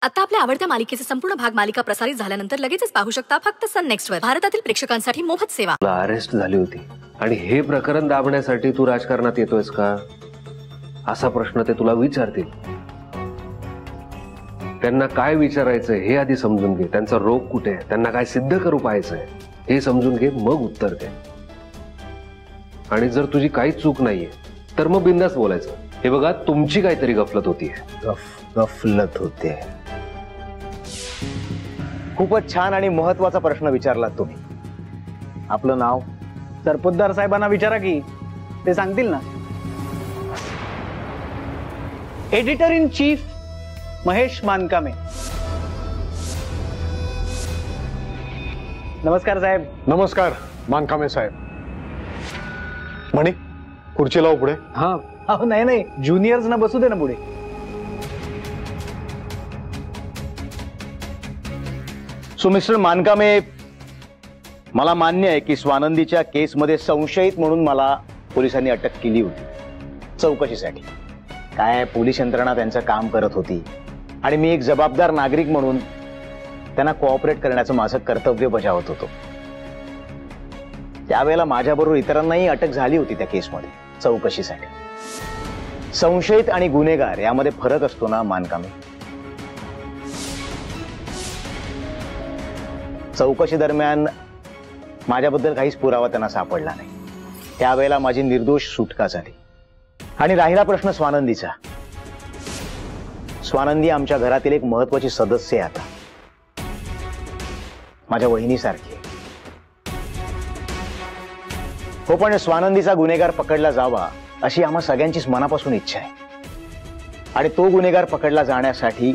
आता आपल्या आवडत्या मालिकेचे संपूर्ण भाग मालिका प्रसारित झाल्यानंतर लगेचच पाहू शकता फक्त सन नेक्स्ट वर. भारतातील प्रेक्षकांसाठी मोफत सेवा. अरेस्ट झाली होती आणि हे प्रकरण दाबण्यासाठी तू राजकारणात येतोयस का असा प्रश्न ते तुला विचारतील. त्यांना काय विचारायचंय हे आधी समजून घे. त्यांचा रोग कुठे आहे, त्यांना काय सिद्ध करू पाहायचंय हे समजून घे, मग उत्तर दे. आणि जर तुझी काहीच चूक नाहीये तर मग बिंदास बोलायचं. हे बघा, तुमची काहीतरी गफलत होतीये. गफलत होते. खूपच छान आणि महत्वाचा प्रश्न विचारलात तुम्ही. आपलं नाव? सरपोतदार साहेबांना विचारा की ते सांगतील ना. Editor in chief Mahesh Mankame. नमस्कार साहेब. नमस्कार मानकामे साहेब. म्हणे खुर्ची लाव पुढे. हा नाही ज्युनियर्स ना बसू दे ना पुढे. सो मिस्टर मानकामे, मला मान्य आहे की स्वानंदीच्या केसमध्ये संशयित म्हणून मला पोलिसांनी अटक केली होती चौकशीसाठी. काय पोलीस यंत्रणा त्यांचं काम करत होती आणि मी एक जबाबदार नागरिक म्हणून त्यांना कोऑपरेट करण्याचं माझं कर्तव्य बजावत होतो. त्यावेळेला माझ्याबरोबर इतरांनाही अटक झाली होती त्या केसमध्ये चौकशीसाठी. संशयित आणि गुन्हेगार यामध्ये फरक असतो ना मानकामे. चौकशी दरम्यान माझ्याबद्दल काहीच पुरावा त्यांना सापडला नाही. त्यावेळेला माझी निर्दोष सुटका झाली. आणि राहिला प्रश्न स्वानंदीचा. स्वानंदी आमच्या घरातील एक महत्वाची सदस्य आहे. आता माझ्या वहिनीसारखी. हो, पण स्वानंदीचा गुन्हेगार पकडला जावा अशी आम्हा सगळ्यांचीच मनापासून इच्छा आहे. आणि तो गुन्हेगार पकडला जाण्यासाठी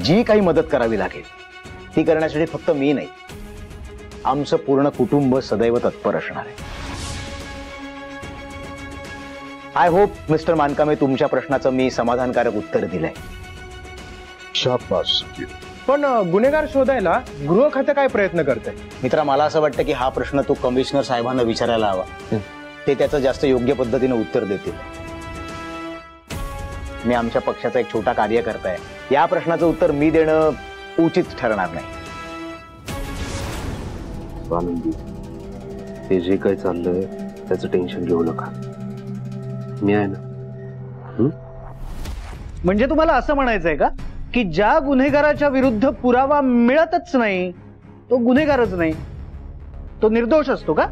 जी काही मदत करावी लागेल ती करण्यासाठी फक्त मी नाही, आमचं पूर्ण कुटुंब सदैव तत्पर असणार आहे. आय होप मिस्टर मानकामे तुमच्या प्रश्नाचं मी समाधानकारक उत्तर दिलंय. शाबास. पण गुन्हेगार शोधायला गृह खाते काय प्रयत्न करते? मित्रा, मला असं वाटतं की हा प्रश्न तू कमिशनर साहेबांना विचारायला हवा. ते त्याचं जास्त योग्य पद्धतीने उत्तर देतील. मी आमच्या पक्षाचा एक छोटा कार्यकर्ता आहे. या प्रश्नाचं उत्तर मी देणं उचित ठरणार नाही. आनंदी, ते जे काही चाललंय त्याचं टेन्शन घेऊ नका. मी आहे ना. म्हणजे तुम्हाला असं म्हणायचंय का की ज्या गुन्हेगाराच्या विरुद्ध पुरावा मिळतच नाही तो गुन्हेगारच नाही, तो निर्दोष असतो का?